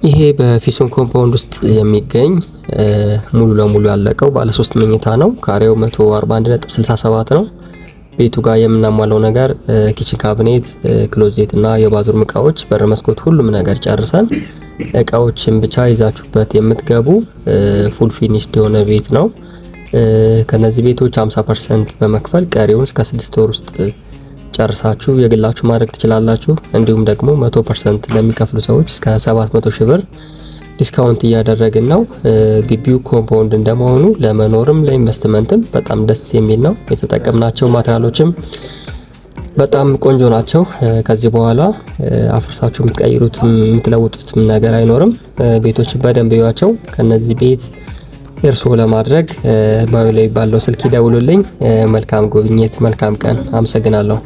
ይሄ በፊሶን ኮምፓውንድ ውስጥ የሚገኝ ሙሉ ለሙሉ ያለቀው ባለ 3 መኝታ ነው። ካሬው 141.67 ነው። ቤቱ ጋር የምናሟላው ነገር ኪችን ካቢኔት፣ ክሎዜት እና የባዝሩም እቃዎች፣ በር፣ መስኮት ሁሉም ነገር ጨርሰን እቃዎችን ብቻ ይዛችሁበት የምትገቡ ፉል ፊኒሽድ የሆነ ቤት ነው። ከነዚህ ቤቶች 50% በመክፈል ቀሪውን እስከ 6 ወር ውስጥ ጨርሳችሁ የግላችሁ ማድረግ ትችላላችሁ። እንዲሁም ደግሞ 100% ለሚከፍሉ ሰዎች እስከ 700 ሺህ ብር ዲስካውንት እያደረግን ነው። ግቢው ኮምፓውንድ እንደመሆኑ ለመኖርም ለኢንቨስትመንትም በጣም ደስ የሚል ነው። የተጠቀምናቸው ማቴሪያሎችም በጣም ቆንጆ ናቸው። ከዚህ በኋላ አፍርሳችሁ የምትቀይሩትም የምትለውጡትም ነገር አይኖርም። ቤቶችን በደንብ ይዋቸው። ከነዚህ ቤት እርሶ ለማድረግ ባዩ ላይ ባለው ስልክ ይደውሉልኝ። መልካም ጉብኝት፣ መልካም ቀን። አመሰግናለሁ።